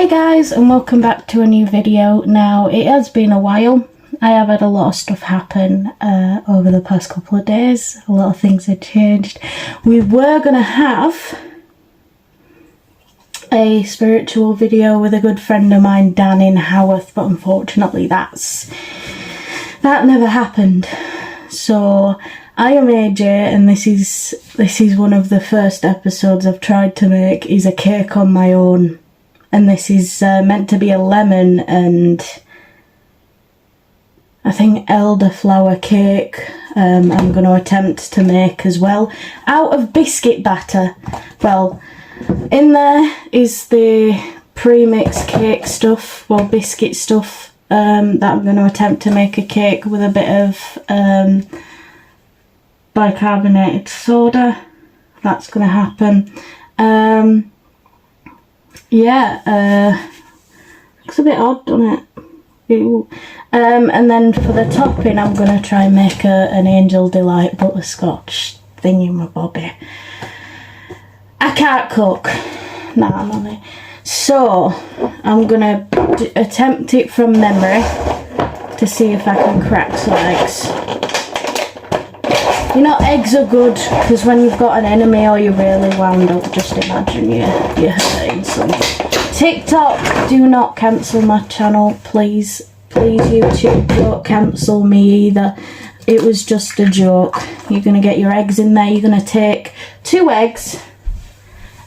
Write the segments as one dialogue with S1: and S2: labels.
S1: Hey guys, and welcome back to a new video. Now, it has been a while. I have had a lot of stuff happen over the past couple of days. A lot of things have changed. We were going to have a spiritual video with a good friend of mine, Dan, in Haworth, but unfortunately that never happened. So I am AJ, and this is one of the first episodes I've tried to make is a cake on my own. And this is meant to be a lemon and I think elderflower cake. I'm going to attempt to make as well out of biscuit batter. Well, in there is the pre-mixed cake stuff, well, biscuit stuff, that I'm going to attempt to make a cake with a bit of bicarbonated soda. That's going to happen. Yeah, looks a bit odd, doesn't it? Ew. And then for the topping, I'm going to try and make an Angel Delight butterscotch thingy-mabobby. I can't cook. Nah, money. So, I'm going to attempt it from memory to see if I can crack some eggs. You know, eggs are good because when you've got an enemy or you're really wound up, just imagine you're hurting someone. TikTok, do not cancel my channel, please. Please, YouTube, don't cancel me either. It was just a joke. You're going to get your eggs in there. You're going to take 2 eggs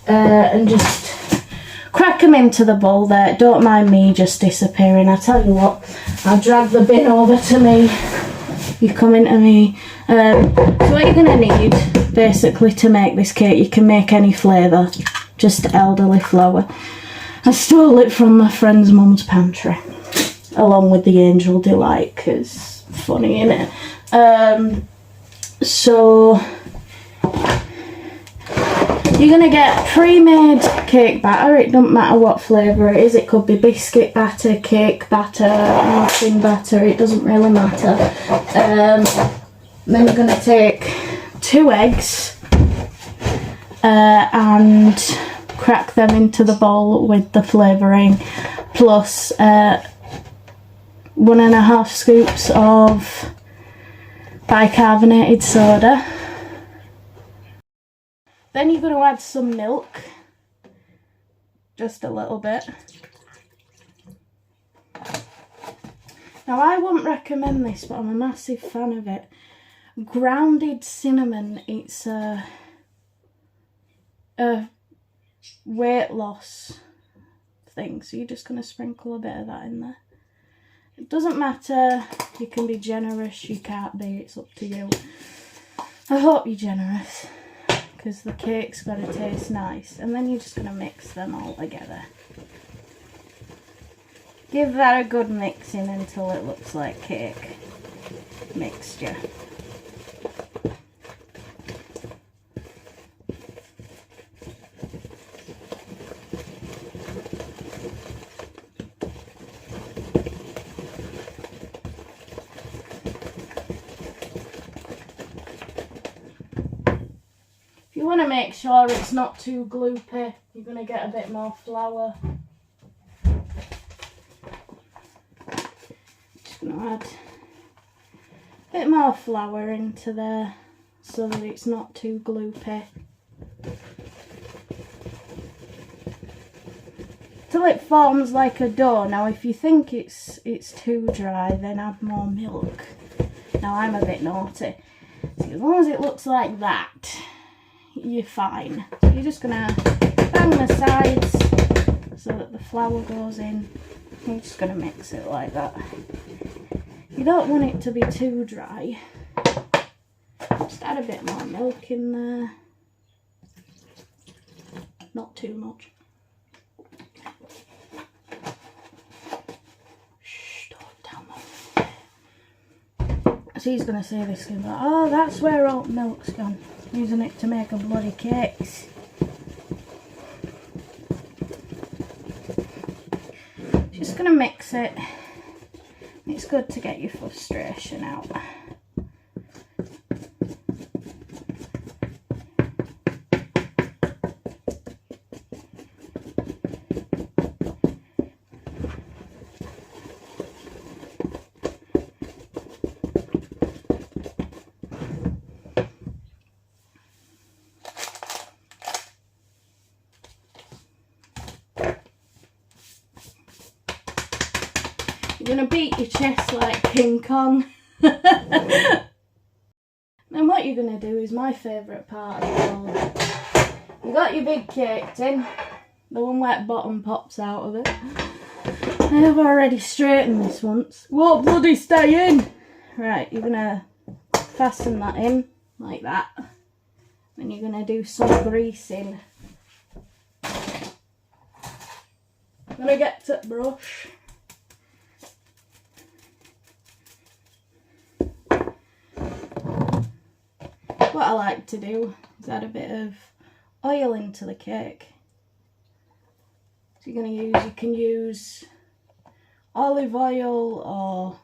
S1: and just crack them into the bowl there. Don't mind me just disappearing. I tell you what, I'll drag the bin over to me. You come into me. So what you're going to need, basically, to make this cake, you can make any flavour, just elderly flour. I stole it from my friend's mum's pantry, along with the Angel Delight, because funny, innit? So, you're going to get pre-made cake batter. It doesn't matter what flavour it is. It could be biscuit batter, cake batter, muffin batter. It doesn't really matter. Then you're going to take 2 eggs and crack them into the bowl with the flavouring, plus 1.5 scoops of bicarbonated soda. Then you're going to add some milk, just a little bit. Now, I wouldn't recommend this, but I'm a massive fan of it. Grounded cinnamon, it's a weight loss thing, so you're just going to sprinkle a bit of that in there. It doesn't matter, you can be generous, you can't be, it's up to you. I hope you're generous, because the cake's got to taste nice, and then you're just going to mix them all together. Give that a good mixing until it looks like cake mixture. You want to make sure it's not too gloopy. You're going to get a bit more flour. Just going to add a bit more flour into there so that it's not too gloopy. Till it forms like a dough. Now if you think it's too dry, then add more milk. Now I'm a bit naughty. So as long as it looks like that, you're fine. So you're just going to bang the sides so that the flour goes in. You're just going to mix it like that. You don't want it to be too dry. Just add a bit more milk in there. Not too much. Shh, don't tell Mum. So he's going to say this, like, oh, that's where oat milk's gone. Using it to make a bloody cakes. Just going to mix it. It's good to get your frustration out. You're going to beat your chest like King Kong. Then what you're going to do is my favourite part of it all. You got your big cake tin, the one where the bottom pops out of it. I have already straightened this once. Won't bloody stay in! Right, you're going to fasten that in like that. Then you're going to do some greasing. I'm going to get to the brush. What I like to do is add a bit of oil into the cake. So you can use olive oil or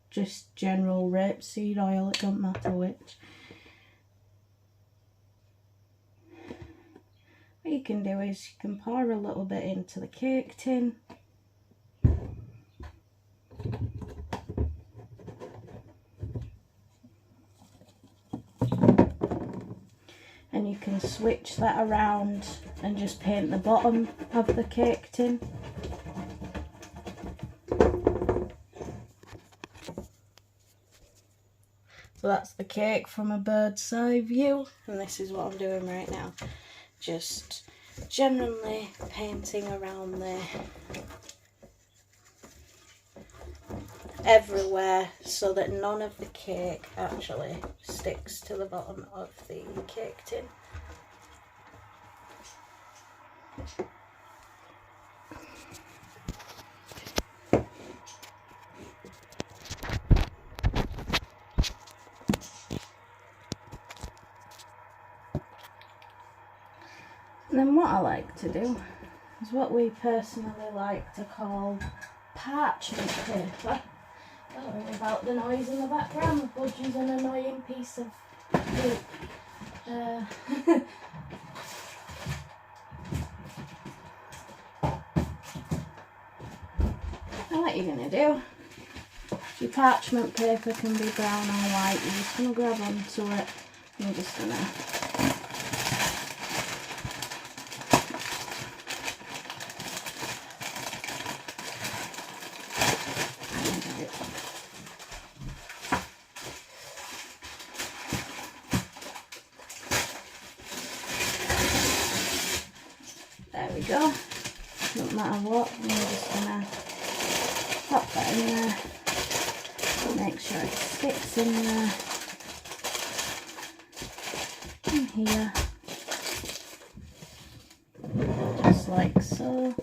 S1: just general rapeseed oil, it don't matter which. What you can do is you can pour a little bit into the cake tin. And you can switch that around and just paint the bottom of the cake tin. So that's the cake from a bird's eye view, and this is what I'm doing right now. Just generally painting around there everywhere so that none of the cake actually sticks to the bottom of the cake tin. And then what I like to do is what we personally like to call parchment paper. Don't worry about the noise in the background, the budge is an annoying piece of poop. And what you're going to do, your parchment paper can be brown or white, you're just going to grab onto it and you're just going to there we go. Don't matter what, I'm just gonna pop that in there. Make sure it sticks in there. In here. Just like so.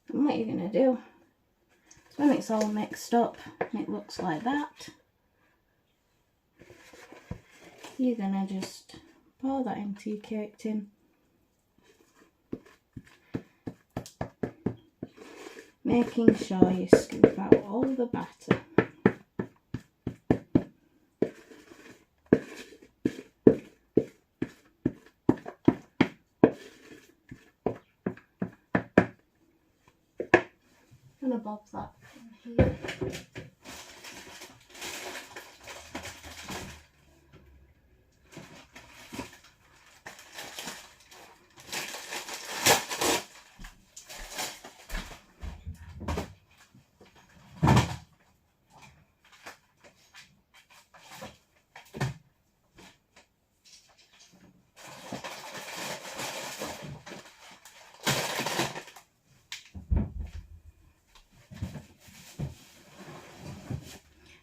S1: And what you're gonna do is when it's all mixed up and it looks like that, you're gonna just pour that into your cake tin. Making sure you scoop out all the batter. I'm gonna bob that in here.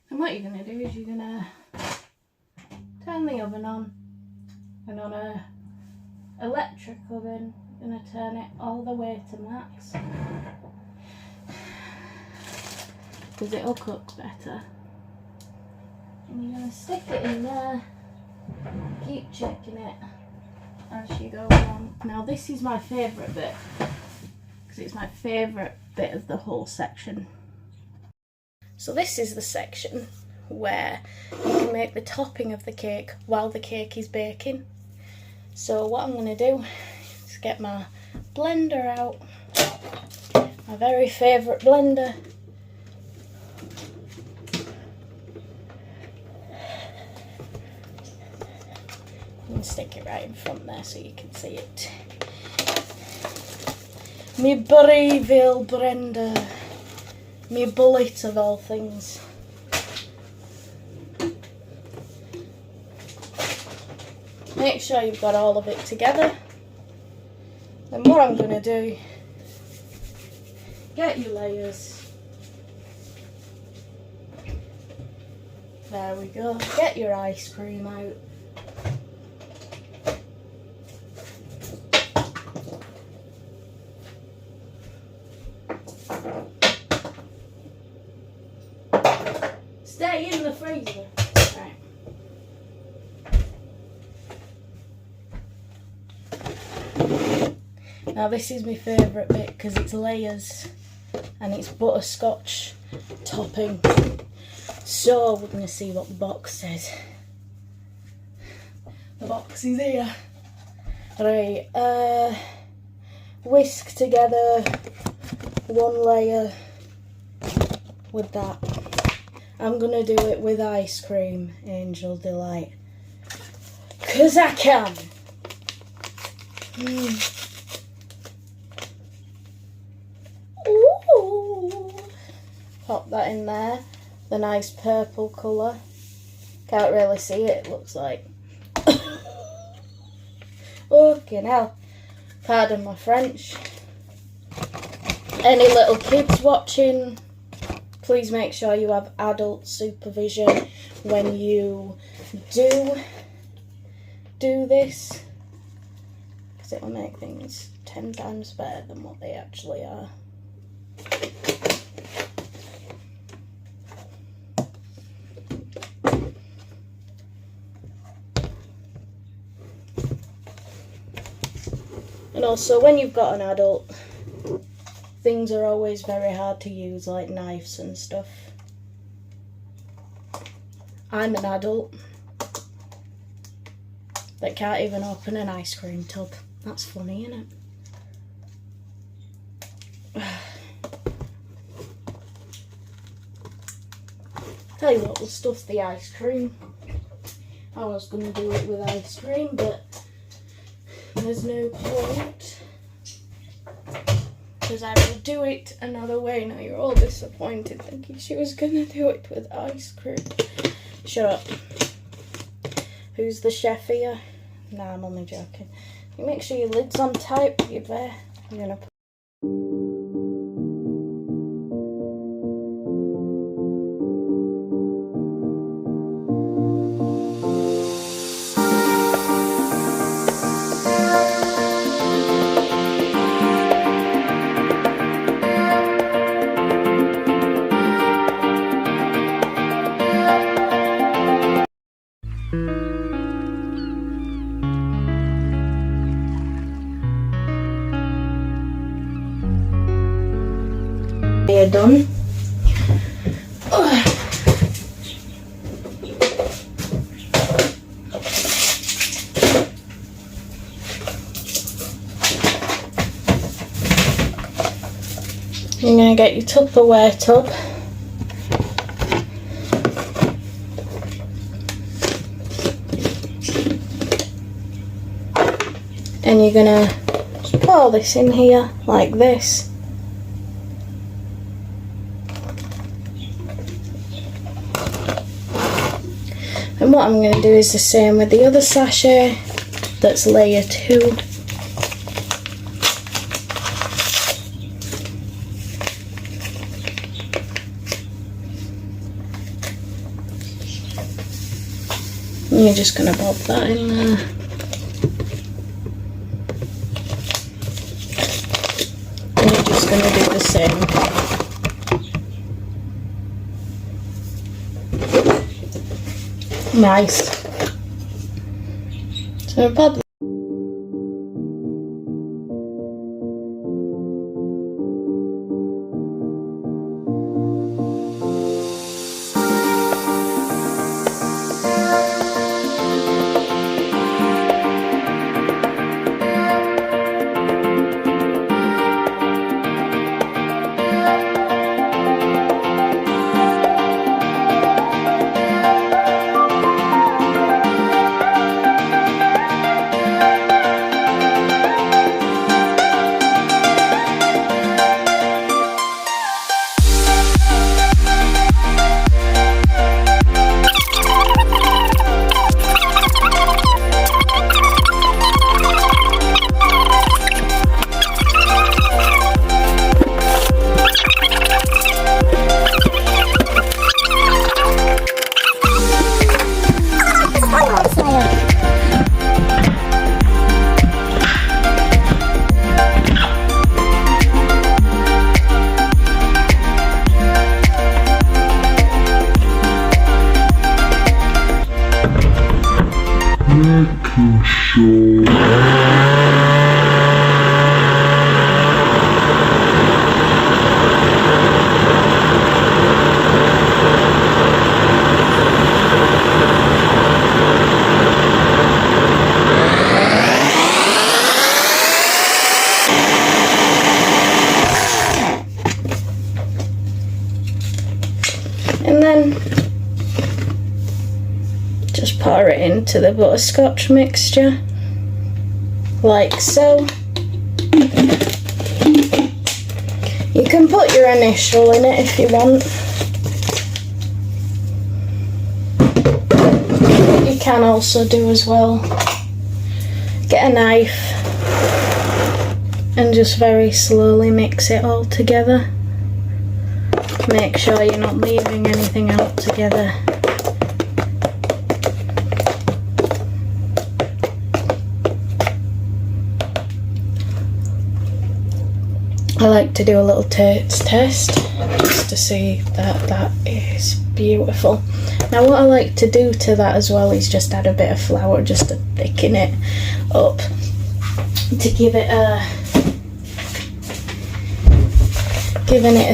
S1: And what you're going to do is you're going to turn the oven on, and on a electric oven you're going to turn it all the way to max because it'll cook better. And you're going to stick it in there, keep checking it as you go along. Now this is my favourite bit because it's my favourite bit of the whole section. So this is the section where you can make the topping of the cake while the cake is baking. So what I'm going to do is get my blender out, my very favourite blender. And stick it right in front there so you can see it. Me Braithwaite Brenda. Me bullet of all things. Make sure you've got all of it together. And what I'm going to do, get your layers. There we go. Get your ice cream out. Stay in the freezer. Right. Now this is my favourite bit because it's layers and it's butterscotch topping. So we're going to see what the box says. The box is here. Right, whisk together one layer with that. I'm going to do it with ice cream, Angel Delight. 'Cause I can. Ooh. Pop that in there. The nice purple colour. Can't really see it, looks like. Fucking hell. Pardon my French. Any little kids watching, please make sure you have adult supervision when you do this, because it will make things 10 times better than what they actually are. And also, when you've got an adult, things are always very hard to use, like knives and stuff. I'm an adult that can't even open an ice cream tub. That's funny, isn't it? Tell you what, we'll stuff the ice cream. I was going to do it with ice cream, but there's no point. Because I will do it another way. Now you're all disappointed thinking she was going to do it with ice cream. Shut up. Who's the chef here? Nah, I'm only joking. You make sure your lid's on tight, you're there. I'm going to put you're done. You're going to get your Tupperware tub. And you're going to just pour this in here like this. And what I'm going to do is the same with the other sachet, that's layer 2. And you're just going to pop that in there. And you're just going to do the same. Nice. So pop. into the butterscotch mixture, like so. You can put your initial in it if you want. You can also do as well, get a knife and just very slowly mix it all together. Make sure you're not leaving anything out together. I like to do a little taste test just to see that that is beautiful. Now what I like to do to that as well is just add a bit of flour just to thicken it up, to give it a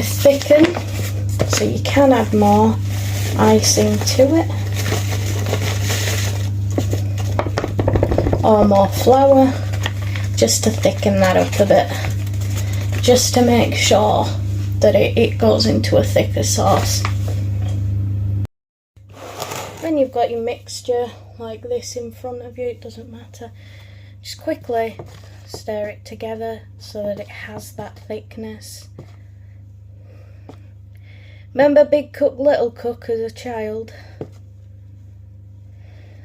S1: thicken, so you can add more icing to it or more flour just to thicken that up a bit, just to make sure that it goes into a thicker sauce. When you've got your mixture like this in front of you, it doesn't matter, just quickly stir it together so that it has that thickness. Remember Big Cook Little Cook as a child?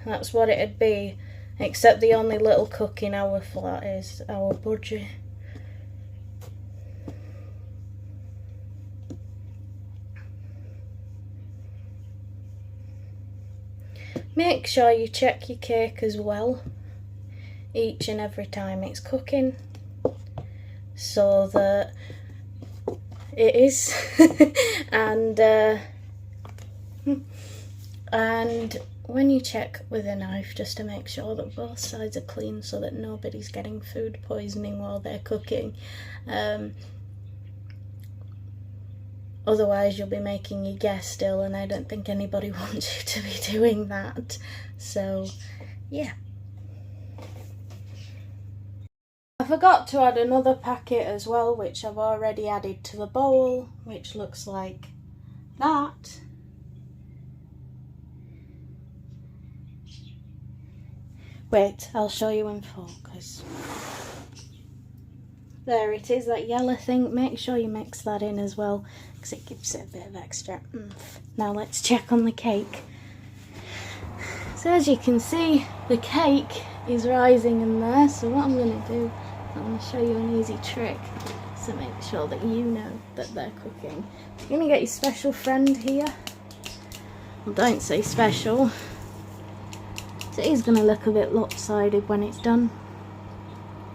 S1: That's what it'd be, except the only little cook in our flat is our budgie. Make sure you check your cake as well, each and every time it's cooking, so that it is. and when you check with a knife, just to make sure that both sides are clean so that nobody's getting food poisoning while they're cooking. Otherwise you'll be making your guest ill, and I don't think anybody wants you to be doing that. So yeah. I forgot to add another packet as well, which I've already added to the bowl, which looks like that. Wait, I'll show you in focus. There it is, that yellow thing. Make sure you mix that in as well, because it gives it a bit of extra oomph. Now let's check on the cake. So as you can see, the cake is rising in there. So what I'm going to do, I'm going to show you an easy trick to make sure that you know that they're cooking. You're going to get your special friend here. Well, don't say special. So it is going to look a bit lopsided when it's done.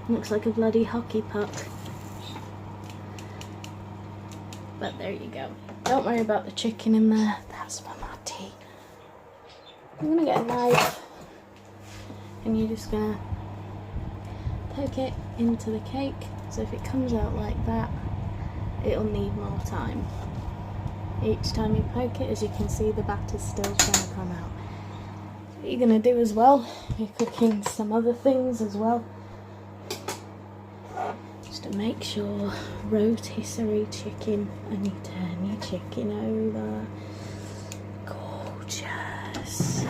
S1: Looks like a bloody hockey puck. But there you go. Don't worry about the chicken in there. That's for my tea. I'm going to get a knife, and you're just going to poke it into the cake. So if it comes out like that, it'll need more time. Each time you poke it, as you can see, the batter's still trying to come out. What you're going to do as well, you're cooking some other things as well, just to make sure. Rotisserie chicken, and you turn your chicken over. Gorgeous.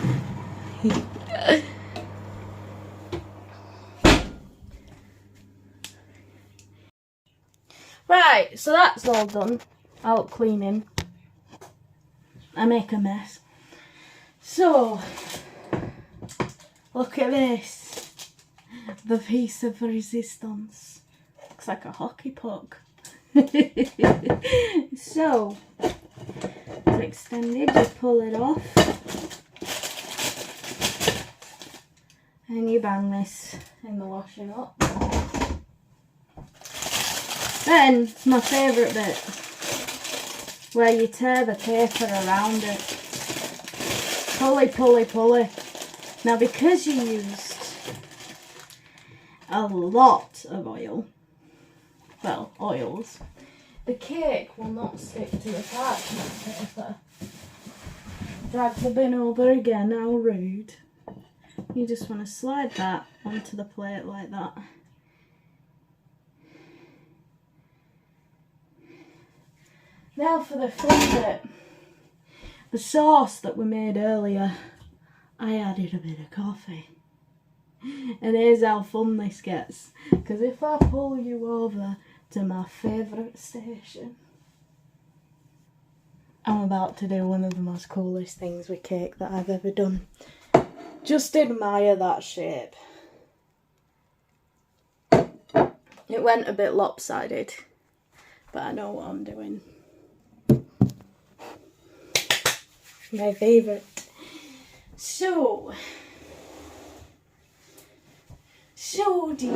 S1: Right, so that's all done. Out cleaning. I make a mess. So, look at this. The piece of resistance. Looks like a hockey puck. So, it's extended, you pull it off. And you bang this in the washing up. Then, my favourite bit, where you tear the paper around it. Pulley, pulley, pulley. Now, because you used a lot of oil, well, oils, the cake will not stick to the parchment paper. Drag the bin over again, how rude. You just want to slide that onto the plate like that. Now for the fun bit. The sauce that we made earlier, I added a bit of coffee. And here's how fun this gets. Because if I pull you over to my favourite station, I'm about to do one of the most coolest things with cake that I've ever done. Just admire that shape. It went a bit lopsided, but I know what I'm doing. My favourite. So dear.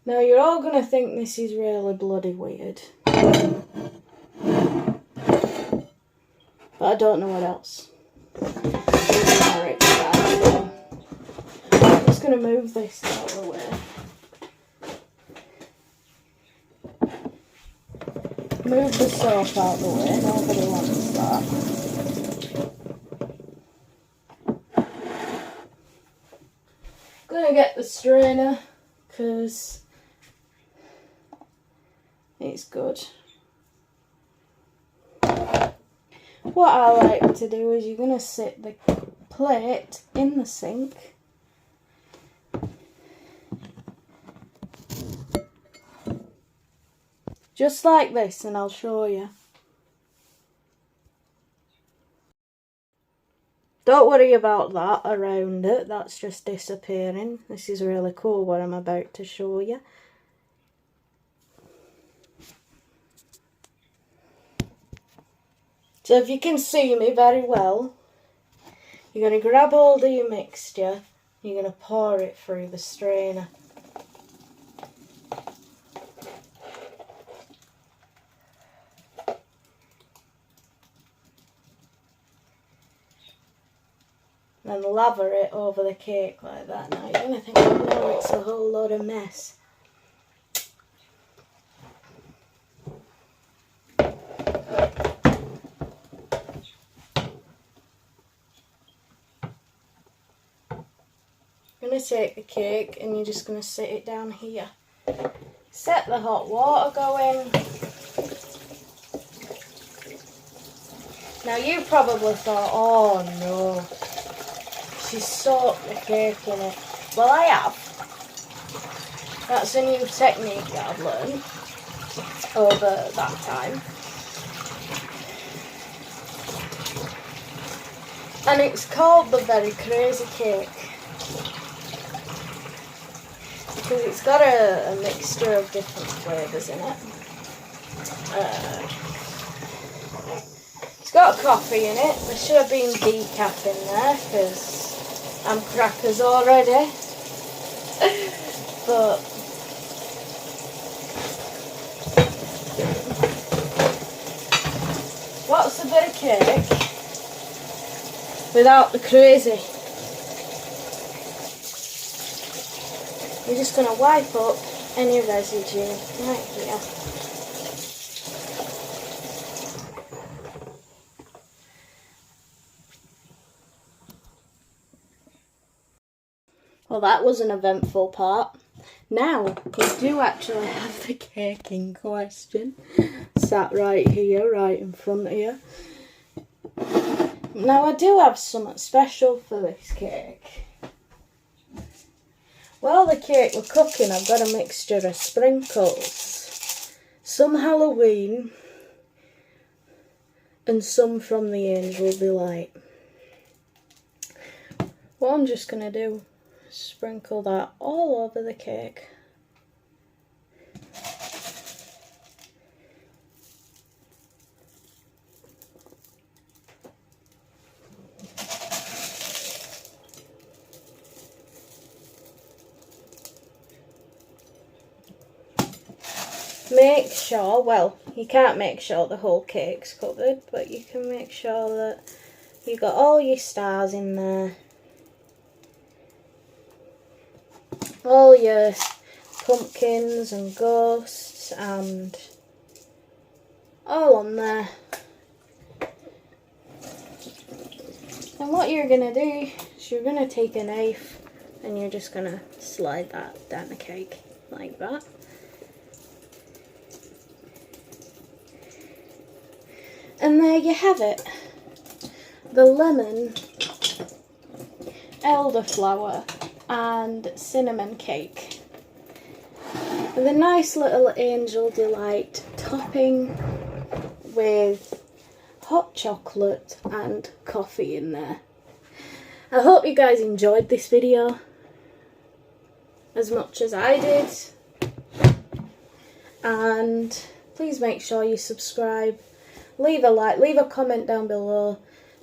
S1: Now you're all going to think this is really bloody weird. But I don't know what else. I'm just going to move this out of the way. Move the soap out of the way, nobody wants that. Gonna get the strainer because it's good. What I like to do is you're gonna sit the plate in the sink. Just like this, and I'll show you. Don't worry about that around it, that's just disappearing. This is really cool what I'm about to show you. So if you can see me very well, you're going to grab hold of your mixture, you're going to pour it through the strainer. And lather it over the cake like that. Now you're going to think, oh no, it's a whole lot of mess. You're going to take the cake and you're just going to sit it down here. Set the hot water going. Now you probably thought, oh no, she's soaked the cake in it. Well, I have. That's a new technique that I've learned over that time. And it's called the Very Crazy Cake. Because it's got a mixture of different flavours in it. It's got coffee in it. There should have been decaf in there because I'm crackers already. But what's a bit of cake without the crazy? You're just going to wipe up any residue right here. Well, that was an eventful part. Now, we do actually have the cake in question. Sat right here, right in front of you. Now, I do have something special for this cake. While the cake was cooking, I've got a mixture of sprinkles. Some Halloween and some from the Angel Delight. What I'm just going to do is sprinkle that all over the cake. Make sure, well, you can't make sure the whole cake's covered, but you can make sure that you've got all your stars in there. All your pumpkins and ghosts and all on there. And what you're going to do is you're going to take a knife and you're just going to slide that down the cake like that. And there you have it. The lemon, elderflower and cinnamon cake. With a nice little Angel Delight topping with hot chocolate and coffee in there. I hope you guys enjoyed this video as much as I did. And please make sure you subscribe, leave a like, leave a comment down below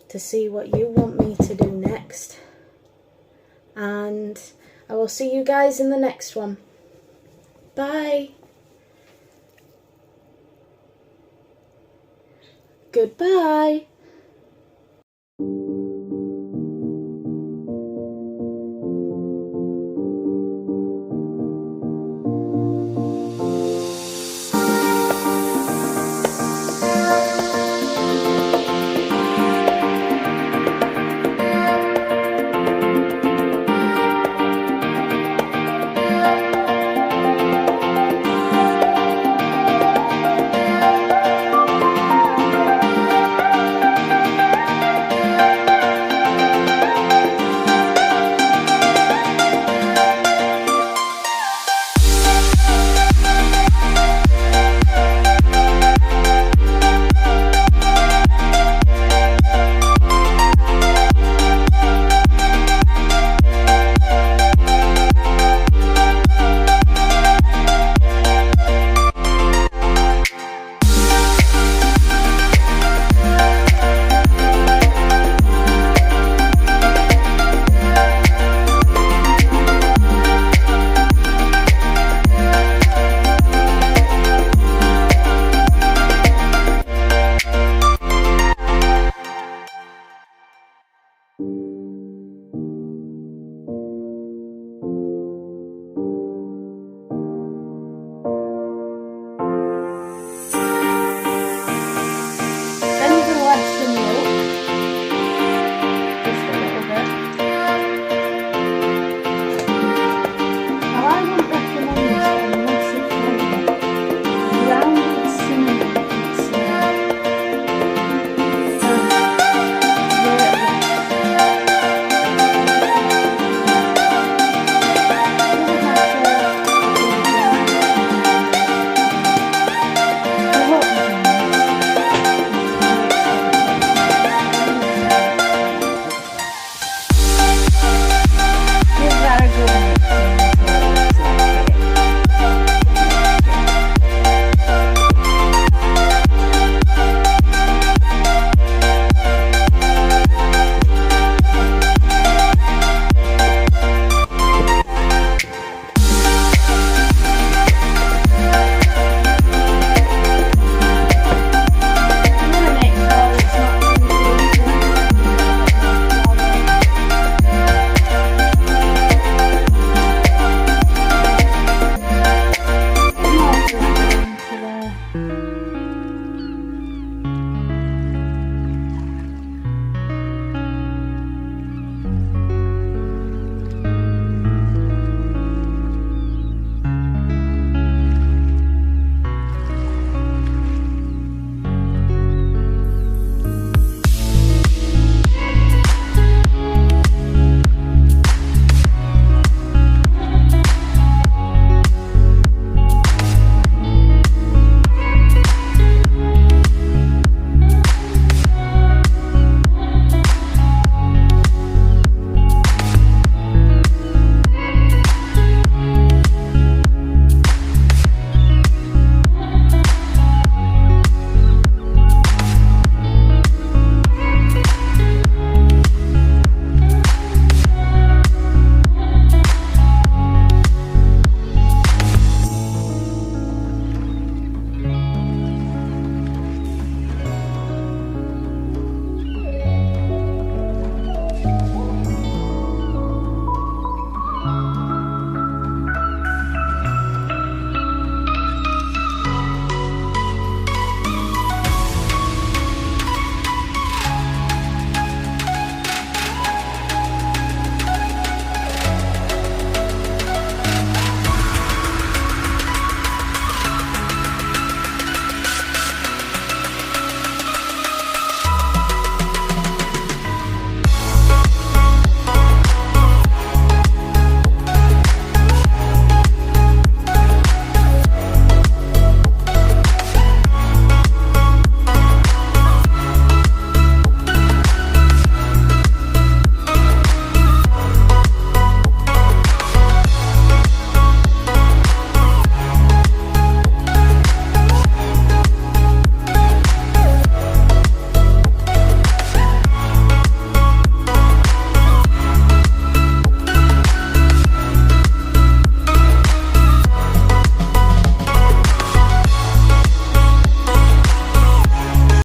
S1: to see what you want me to do next. And I will see you guys in the next one. Bye. Goodbye.